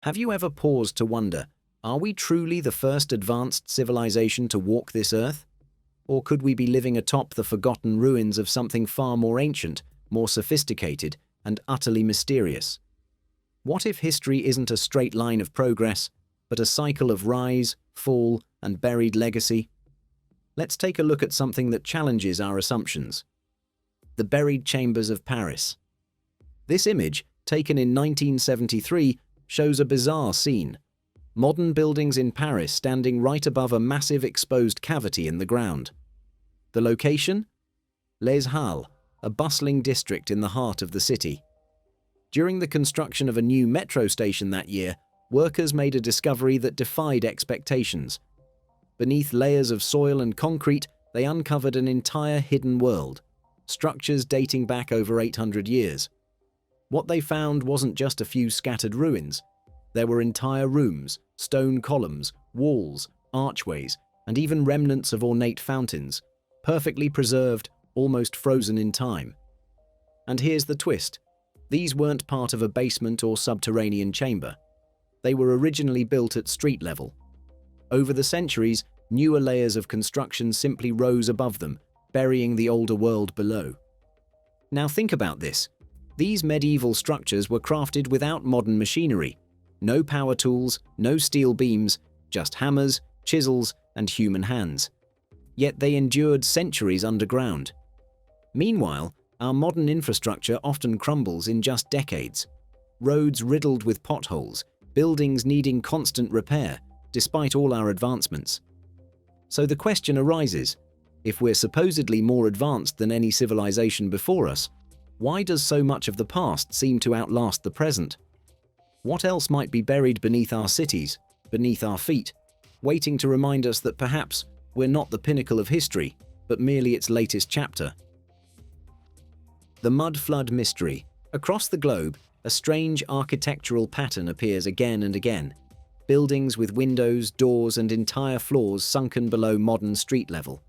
Have you ever paused to wonder, are we truly the first advanced civilization to walk this earth? Or could we be living atop the forgotten ruins of something far more ancient, more sophisticated, and utterly mysterious? What if history isn't a straight line of progress, but a cycle of rise, fall, and buried legacy? Let's take a look at something that challenges our assumptions. The buried chambers of Paris. This image, taken in 1973, shows a bizarre scene. Modern buildings in Paris standing right above a massive exposed cavity in the ground. The location? Les Halles, a bustling district in the heart of the city. During the construction of a new metro station that year, workers made a discovery that defied expectations. Beneath layers of soil and concrete, they uncovered an entire hidden world, structures dating back over 800 years. What they found wasn't just a few scattered ruins. There were entire rooms, stone columns, walls, archways, and even remnants of ornate fountains, perfectly preserved, almost frozen in time. And here's the twist. These weren't part of a basement or subterranean chamber. They were originally built at street level. Over the centuries, newer layers of construction simply rose above them, burying the older world below. Now think about this. These medieval structures were crafted without modern machinery. No power tools, no steel beams, just hammers, chisels, and human hands. Yet they endured centuries underground. Meanwhile, our modern infrastructure often crumbles in just decades. Roads riddled with potholes, buildings needing constant repair, despite all our advancements. So the question arises, if we're supposedly more advanced than any civilization before us, why does so much of the past seem to outlast the present? What else might be buried beneath our cities, beneath our feet, waiting to remind us that perhaps we're not the pinnacle of history, but merely its latest chapter? The mud flood mystery. Across the globe, a strange architectural pattern appears again and again. Buildings with windows, doors, and entire floors sunken below modern street level.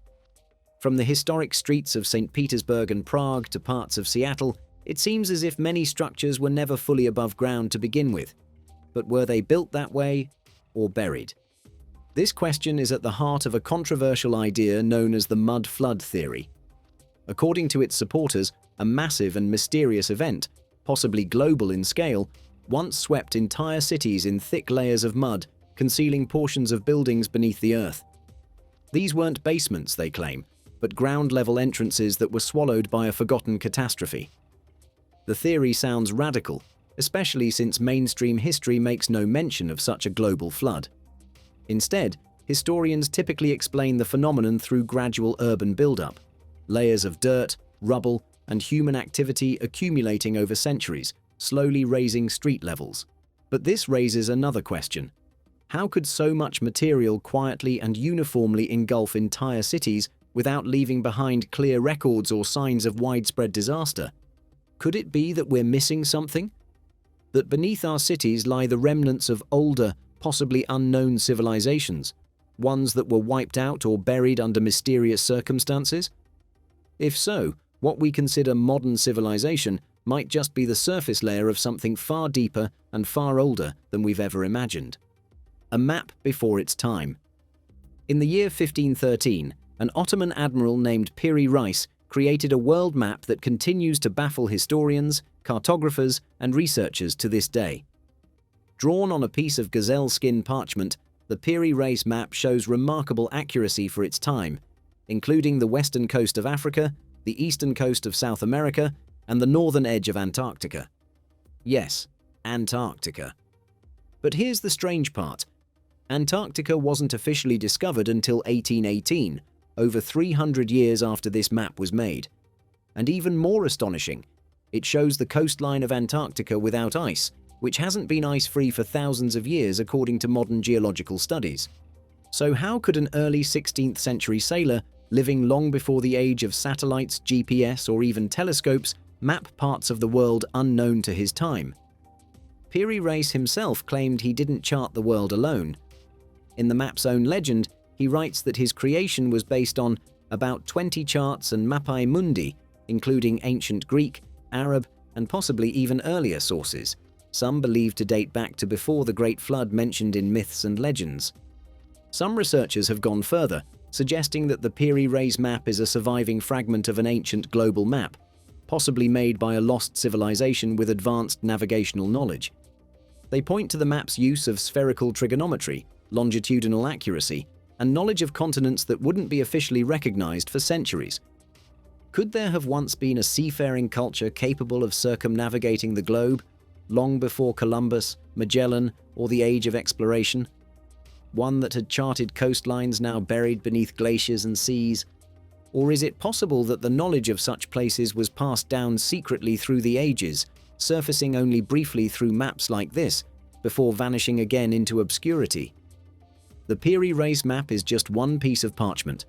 From the historic streets of St. Petersburg and Prague to parts of Seattle, it seems as if many structures were never fully above ground to begin with. But were they built that way or buried? This question is at the heart of a controversial idea known as the mud flood theory. According to its supporters, a massive and mysterious event, possibly global in scale, once swept entire cities in thick layers of mud, concealing portions of buildings beneath the earth. These weren't basements, they claim, but ground-level entrances that were swallowed by a forgotten catastrophe. The theory sounds radical, especially since mainstream history makes no mention of such a global flood. Instead, historians typically explain the phenomenon through gradual urban buildup, layers of dirt, rubble, and human activity accumulating over centuries, slowly raising street levels. But this raises another question. How could so much material quietly and uniformly engulf entire cities without leaving behind clear records or signs of widespread disaster? Could it be that we're missing something? That beneath our cities lie the remnants of older, possibly unknown civilizations, ones that were wiped out or buried under mysterious circumstances? If so, what we consider modern civilization might just be the surface layer of something far deeper and far older than we've ever imagined. A map before its time. In the year 1513, an Ottoman admiral named Piri Reis created a world map that continues to baffle historians, cartographers, and researchers to this day. Drawn on a piece of gazelle skin parchment, the Piri Reis map shows remarkable accuracy for its time, including the western coast of Africa, the eastern coast of South America, and the northern edge of Antarctica. Yes, Antarctica. But here's the strange part. Antarctica wasn't officially discovered until 1818, over 300 years after this map was made. And even more astonishing, it shows the coastline of Antarctica without ice, which hasn't been ice-free for thousands of years according to modern geological studies. So how could an early 16th century sailor, living long before the age of satellites, GPS, or even telescopes, map parts of the world unknown to his time? Piri Reis himself claimed he didn't chart the world alone. In the map's own legend, he writes that his creation was based on about 20 charts and mappae mundi, including ancient Greek, Arab, and possibly even earlier sources, some believed to date back to before the Great Flood mentioned in myths and legends. Some researchers have gone further, suggesting that the Piri Reis map is a surviving fragment of an ancient global map, possibly made by a lost civilization with advanced navigational knowledge. They point to the map's use of spherical trigonometry, longitudinal accuracy, and knowledge of continents that wouldn't be officially recognized for centuries. Could there have once been a seafaring culture capable of circumnavigating the globe, long before Columbus, Magellan, or the Age of Exploration? One that had charted coastlines now buried beneath glaciers and seas? Or is it possible that the knowledge of such places was passed down secretly through the ages, surfacing only briefly through maps like this, before vanishing again into obscurity? The Piri Reis map is just one piece of parchment,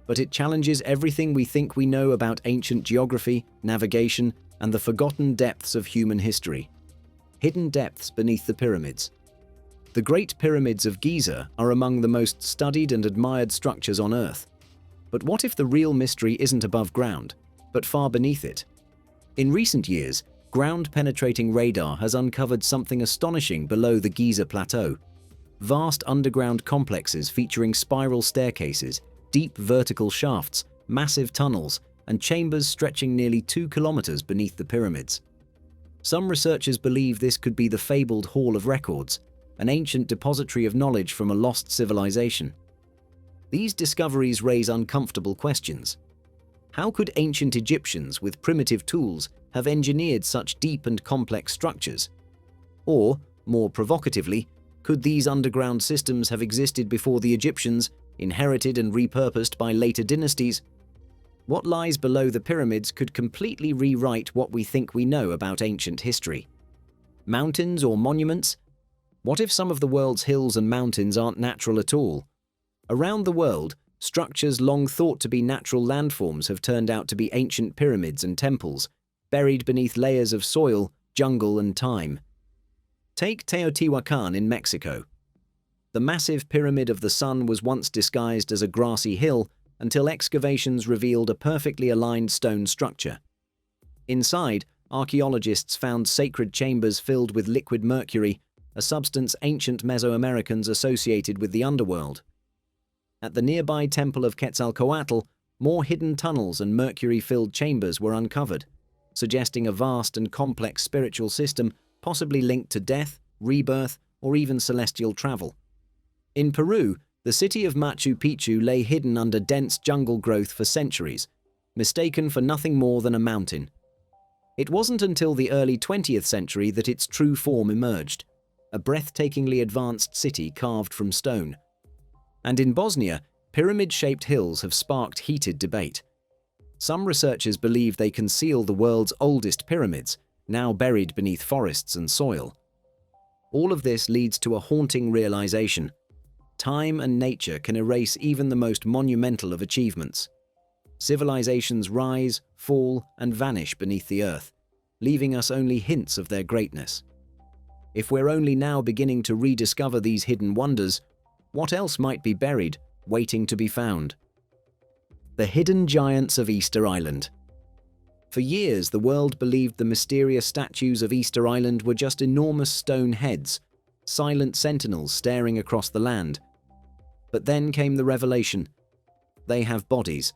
but it challenges everything we think we know about ancient geography, navigation, and the forgotten depths of human history. Hidden depths beneath the pyramids. The Great Pyramids of Giza are among the most studied and admired structures on Earth. But what if the real mystery isn't above ground, but far beneath it? In recent years, ground-penetrating radar has uncovered something astonishing below the Giza Plateau. Vast underground complexes featuring spiral staircases, deep vertical shafts, massive tunnels, and chambers stretching nearly 2 kilometers beneath the pyramids. Some researchers believe this could be the fabled Hall of Records, an ancient depository of knowledge from a lost civilization. These discoveries raise uncomfortable questions. How could ancient Egyptians with primitive tools have engineered such deep and complex structures? Or, more provocatively, could these underground systems have existed before the Egyptians, inherited and repurposed by later dynasties? What lies below the pyramids could completely rewrite what we think we know about ancient history. Mountains or monuments? What if some of the world's hills and mountains aren't natural at all? Around the world, structures long thought to be natural landforms have turned out to be ancient pyramids and temples, buried beneath layers of soil, jungle, and time. Take Teotihuacan in Mexico. The massive Pyramid of the Sun was once disguised as a grassy hill until excavations revealed a perfectly aligned stone structure. Inside, archaeologists found sacred chambers filled with liquid mercury, a substance ancient Mesoamericans associated with the underworld. At the nearby temple of Quetzalcoatl, more hidden tunnels and mercury-filled chambers were uncovered, suggesting a vast and complex spiritual system possibly linked to death, rebirth, or even celestial travel. In Peru, the city of Machu Picchu lay hidden under dense jungle growth for centuries, mistaken for nothing more than a mountain. It wasn't until the early 20th century that its true form emerged, a breathtakingly advanced city carved from stone. And in Bosnia, pyramid-shaped hills have sparked heated debate. Some researchers believe they conceal the world's oldest pyramids, now buried beneath forests and soil. All of this leads to a haunting realization. Time and nature can erase even the most monumental of achievements. Civilizations rise, fall, and vanish beneath the earth, leaving us only hints of their greatness. If we're only now beginning to rediscover these hidden wonders, what else might be buried, waiting to be found? The hidden giants of Easter Island. For years, the world believed the mysterious statues of Easter Island were just enormous stone heads, silent sentinels staring across the land. But then came the revelation. They have bodies.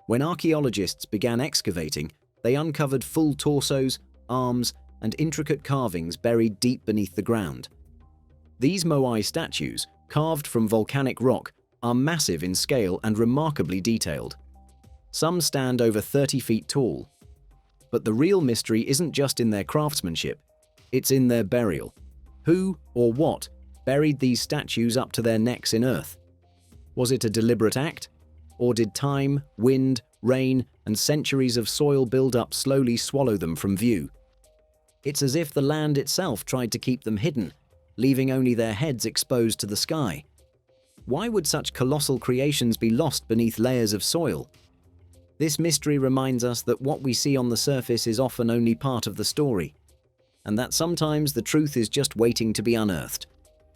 When archaeologists began excavating, they uncovered full torsos, arms, and intricate carvings buried deep beneath the ground. These Moai statues, carved from volcanic rock, are massive in scale and remarkably detailed. Some stand over 30 feet tall. But the real mystery isn't just in their craftsmanship, it's in their burial. Who, or what, buried these statues up to their necks in earth? Was it a deliberate act? Or did time, wind, rain, and centuries of soil build-up slowly swallow them from view? It's as if the land itself tried to keep them hidden, leaving only their heads exposed to the sky. Why would such colossal creations be lost beneath layers of soil? This mystery reminds us that what we see on the surface is often only part of the story, and that sometimes the truth is just waiting to be unearthed.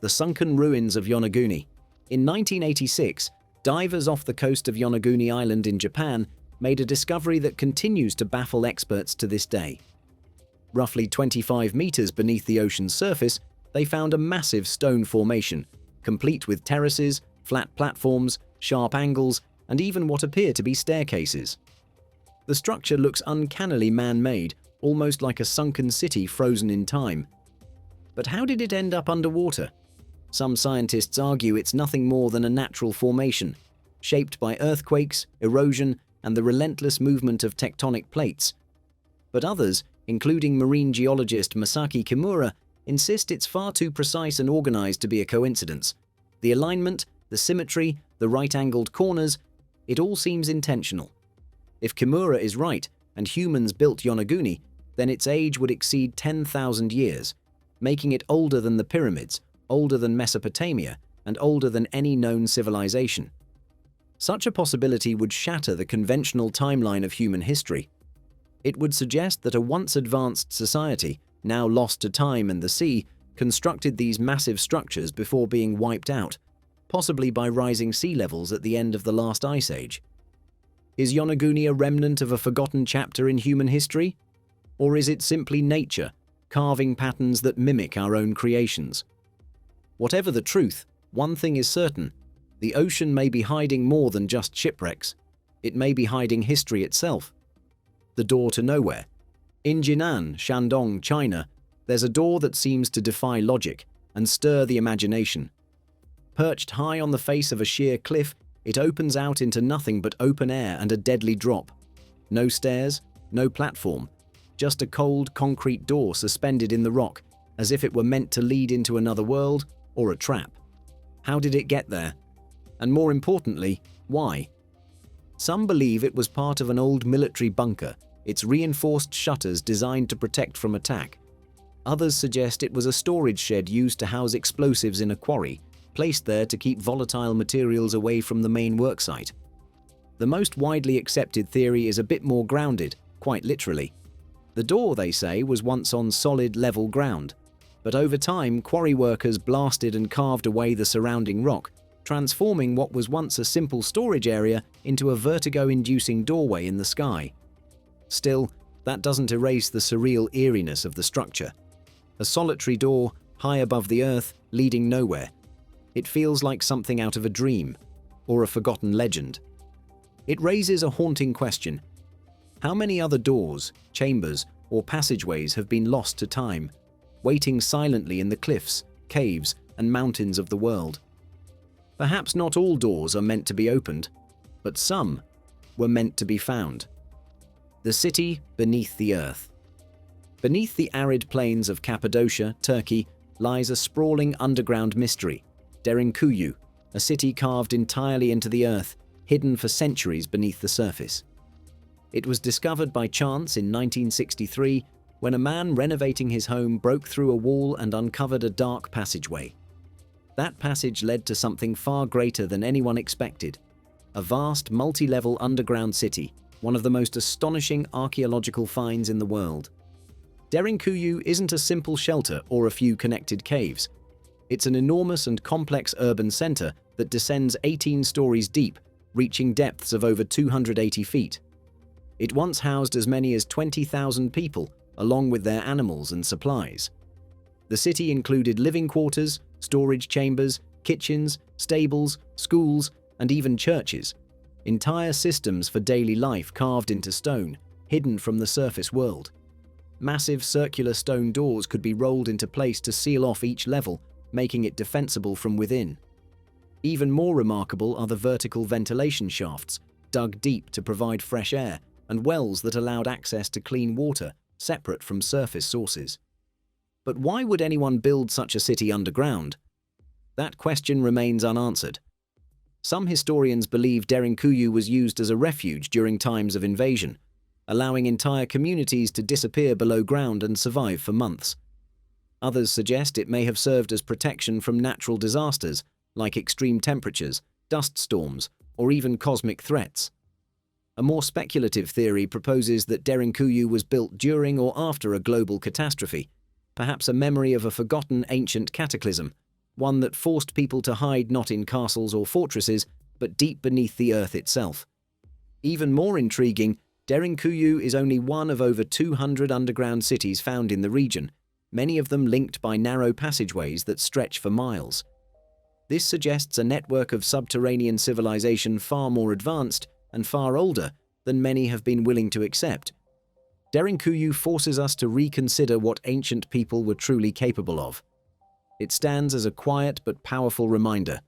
The sunken ruins of Yonaguni. In 1986, divers off the coast of Yonaguni Island in Japan made a discovery that continues to baffle experts to this day. Roughly 25 meters beneath the ocean's surface, they found a massive stone formation, complete with terraces, flat platforms, sharp angles, and even what appear to be staircases. The structure looks uncannily man-made, almost like a sunken city frozen in time. But how did it end up underwater? Some scientists argue it's nothing more than a natural formation, shaped by earthquakes, erosion, and the relentless movement of tectonic plates. But others, including marine geologist Masaki Kimura, insist it's far too precise and organized to be a coincidence. The alignment, the symmetry, the right-angled corners, it all seems intentional. If Kimura is right, and humans built Yonauni, then its age would exceed 10,000 years, making it older than the pyramids, older than Mesopotamia, and older than any known civilization. Such a possibility would shatter the conventional timeline of human history. It would suggest that a once advanced society, now lost to time and the sea, constructed these massive structures before being wiped out, possibly by rising sea levels at the end of the last ice age. Is Yonauni a remnant of a forgotten chapter in human history? Or is it simply nature, carving patterns that mimic our own creations? Whatever the truth, one thing is certain: the ocean may be hiding more than just shipwrecks. It may be hiding history itself. The door to nowhere. In Jinan, Shandong, China, there's a door that seems to defy logic and stir the imagination. Perched high on the face of a sheer cliff, it opens out into nothing but open air and a deadly drop. No stairs, no platform, just a cold concrete door suspended in the rock, as if it were meant to lead into another world or a trap. How did it get there? And more importantly, why? Some believe it was part of an old military bunker, its reinforced shutters designed to protect from attack. Others suggest it was a storage shed used to house explosives in a quarry, placed there to keep volatile materials away from the main worksite. The most widely accepted theory is a bit more grounded, quite literally. The door, they say, was once on solid, level ground, but over time quarry workers blasted and carved away the surrounding rock, transforming what was once a simple storage area into a vertigo-inducing doorway in the sky. Still, that doesn't erase the surreal eeriness of the structure. A solitary door, high above the earth, leading nowhere. It feels like something out of a dream, or a forgotten legend. It raises a haunting question. How many other doors, chambers, or passageways have been lost to time, waiting silently in the cliffs, caves, and mountains of the world? Perhaps not all doors are meant to be opened, but some were meant to be found. The city beneath the earth. Beneath the arid plains of Cappadocia, Turkey, lies a sprawling underground mystery, Derinkuyu, a city carved entirely into the earth, hidden for centuries beneath the surface. It was discovered by chance in 1963 when a man renovating his home broke through a wall and uncovered a dark passageway. That passage led to something far greater than anyone expected: a vast multi-level underground city, one of the most astonishing archaeological finds in the world. Derinkuyu isn't a simple shelter or a few connected caves. It's an enormous and complex urban center that descends 18 stories deep, reaching depths of over 280 feet. It once housed as many as 20,000 people, along with their animals and supplies. The city included living quarters, storage chambers, kitchens, stables, schools, and even churches. Entire systems for daily life carved into stone, hidden from the surface world. Massive circular stone doors could be rolled into place to seal off each level, making it defensible from within. Even more remarkable are the vertical ventilation shafts, dug deep to provide fresh air, and wells that allowed access to clean water, separate from surface sources. But why would anyone build such a city underground? That question remains unanswered. Some historians believe Derinkuyu was used as a refuge during times of invasion, allowing entire communities to disappear below ground and survive for months. Others suggest it may have served as protection from natural disasters, like extreme temperatures, dust storms, or even cosmic threats. A more speculative theory proposes that Derinkuyu was built during or after a global catastrophe, perhaps a memory of a forgotten ancient cataclysm, one that forced people to hide not in castles or fortresses, but deep beneath the earth itself. Even more intriguing, Derinkuyu is only one of over 200 underground cities found in the region, many of them linked by narrow passageways that stretch for miles. This suggests a network of subterranean civilization far more advanced and far older than many have been willing to accept. Derinkuyu forces us to reconsider what ancient people were truly capable of. It stands as a quiet but powerful reminder.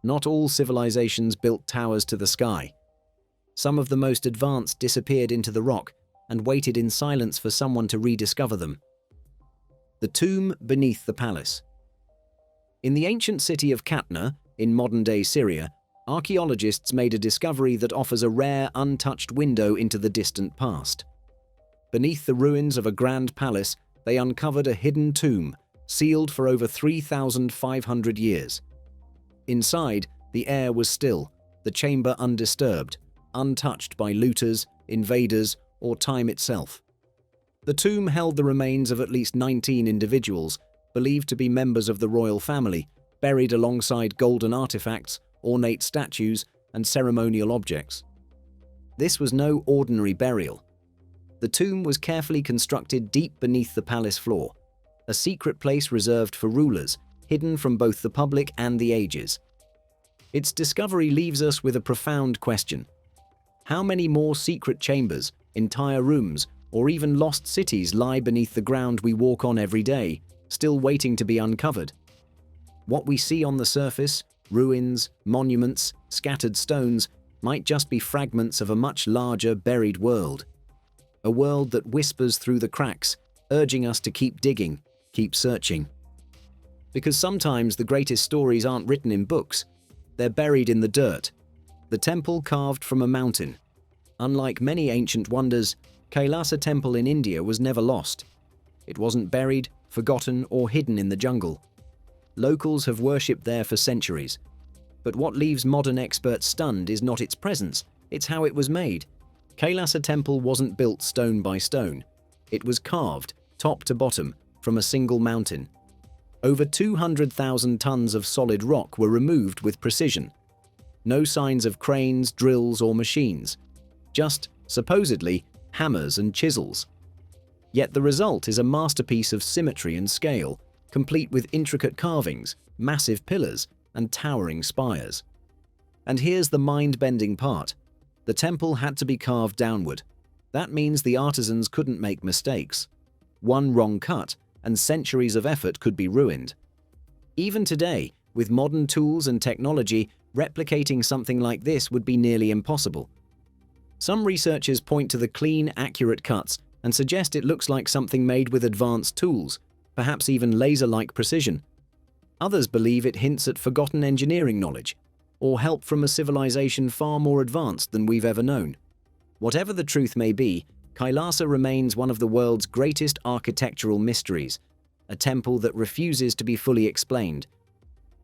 Not all civilizations built towers to the sky. Some of the most advanced disappeared into the rock and waited in silence for someone to rediscover them. The tomb beneath the palace. In the ancient city of Katna, in modern-day Syria, archaeologists made a discovery that offers a rare, untouched window into the distant past. Beneath the ruins of a grand palace, they uncovered a hidden tomb, sealed for over 3,500 years. Inside, the air was still, the chamber undisturbed, untouched by looters, invaders, or time itself. The tomb held the remains of at least 19 individuals, believed to be members of the royal family, buried alongside golden artifacts, ornate statues, and ceremonial objects. This was no ordinary burial. The tomb was carefully constructed deep beneath the palace floor, a secret place reserved for rulers, hidden from both the public and the ages. Its discovery leaves us with a profound question. How many more secret chambers, entire rooms, or even lost cities lie beneath the ground we walk on every day, still waiting to be uncovered? What we see on the surface, ruins, monuments, scattered stones, might just be fragments of a much larger buried world. A world that whispers through the cracks, urging us to keep digging, keep searching. Because sometimes the greatest stories aren't written in books, they're buried in the dirt. The temple carved from a mountain. Unlike many ancient wonders, Kailasa Temple in India was never lost. It wasn't buried, forgotten, or hidden in the jungle. Locals have worshipped there for centuries. But what leaves modern experts stunned is not its presence, it's how it was made. Kailasa Temple wasn't built stone by stone. It was carved, top to bottom, from a single mountain. Over 200,000 tons of solid rock were removed with precision. No signs of cranes, drills, or machines. Just, supposedly, hammers and chisels. Yet the result is a masterpiece of symmetry and scale, complete with intricate carvings, massive pillars, and towering spires. And here's the mind-bending part. The temple had to be carved downward. That means the artisans couldn't make mistakes. One wrong cut, and centuries of effort could be ruined. Even today, with modern tools and technology, replicating something like this would be nearly impossible. Some researchers point to the clean, accurate cuts and suggest it looks like something made with advanced tools, perhaps even laser-like precision. Others believe it hints at forgotten engineering knowledge, or help from a civilization far more advanced than we've ever known. Whatever the truth may be, Kailasa remains one of the world's greatest architectural mysteries, a temple that refuses to be fully explained.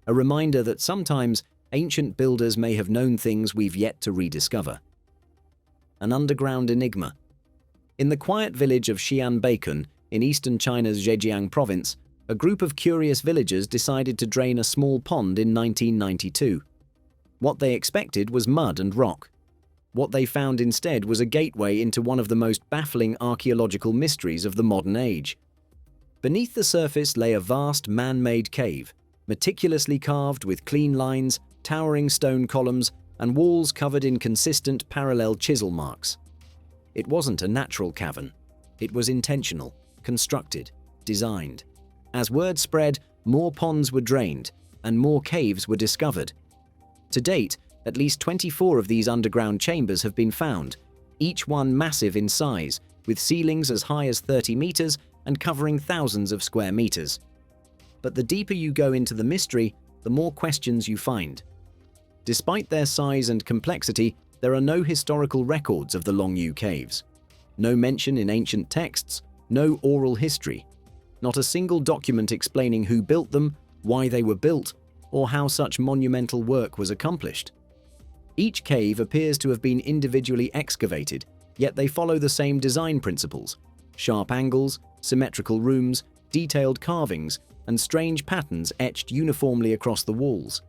A reminder that sometimes ancient builders may have known things we've yet to rediscover. An underground enigma. In the quiet village of Xianbeikan, in eastern China's Zhejiang province, a group of curious villagers decided to drain a small pond in 1992. What they expected was mud and rock. What they found instead was a gateway into one of the most baffling archaeological mysteries of the modern age. Beneath the surface lay a vast man-made cave, meticulously carved with clean lines, towering stone columns, and walls covered in consistent parallel chisel marks. It wasn't a natural cavern. It was intentional, constructed, designed. As word spread, more ponds were drained, and more caves were discovered. To date, at least 24 of these underground chambers have been found, each one massive in size, with ceilings as high as 30 meters and covering thousands of square meters. But the deeper you go into the mystery, the more questions you find. Despite their size and complexity, there are no historical records of the Longu Caves. No mention in ancient texts, no oral history. Not a single document explaining who built them, why they were built, or how such monumental work was accomplished. Each cave appears to have been individually excavated, yet they follow the same design principles: sharp angles, symmetrical rooms, detailed carvings, and strange patterns etched uniformly across the walls.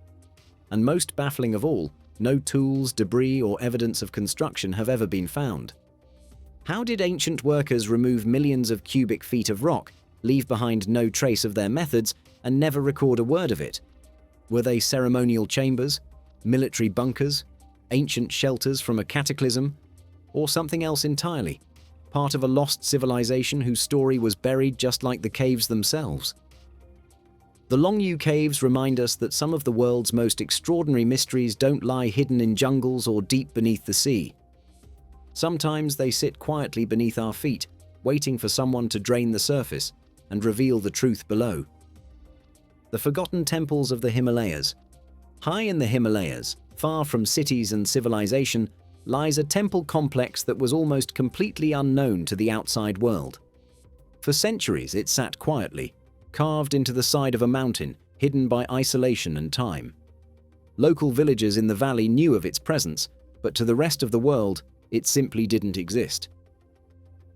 And most baffling of all, no tools, debris, or evidence of construction have ever been found. How did ancient workers remove millions of cubic feet of rock, leave behind no trace of their methods, and never record a word of it? Were they ceremonial chambers, military bunkers, ancient shelters from a cataclysm, or something else entirely? Part of a lost civilization whose story was buried just like the caves themselves? The Longu Caves remind us that some of the world's most extraordinary mysteries don't lie hidden in jungles or deep beneath the sea. Sometimes they sit quietly beneath our feet, waiting for someone to drain the surface and reveal the truth below. The forgotten temples of the Himalayas. High in the Himalayas, far from cities and civilization, lies a temple complex that was almost completely unknown to the outside world. For centuries it sat quietly, carved into the side of a mountain, hidden by isolation and time. Local villagers in the valley knew of its presence, but to the rest of the world, it simply didn't exist.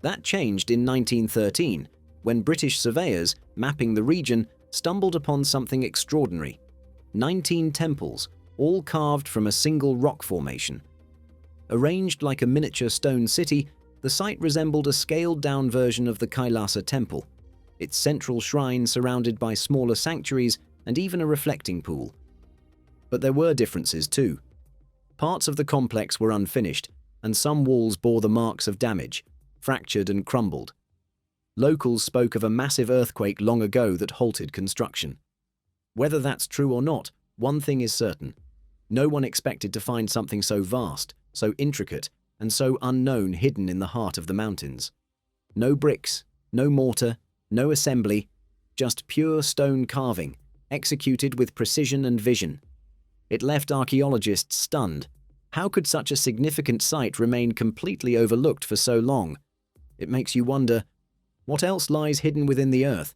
That changed in 1913, when British surveyors, mapping the region, stumbled upon something extraordinary. 19 temples, all carved from a single rock formation. Arranged like a miniature stone city, the site resembled a scaled-down version of the Kailasa temple, its central shrine surrounded by smaller sanctuaries and even a reflecting pool. But there were differences too. Parts of the complex were unfinished, and some walls bore the marks of damage, fractured and crumbled. Locals spoke of a massive earthquake long ago that halted construction. Whether that's true or not, one thing is certain. No one expected to find something so vast, so intricate, and so unknown hidden in the heart of the mountains. No bricks, no mortar, no assembly, just pure stone carving, executed with precision and vision. It left archaeologists stunned. How could such a significant site remain completely overlooked for so long? It makes you wonder, what else lies hidden within the earth?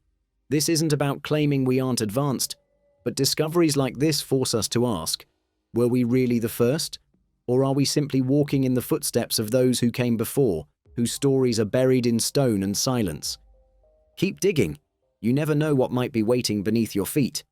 This isn't about claiming we aren't advanced, but discoveries like this force us to ask, were we really the first? Or are we simply walking in the footsteps of those who came before, whose stories are buried in stone and silence? Keep digging. You never know what might be waiting beneath your feet.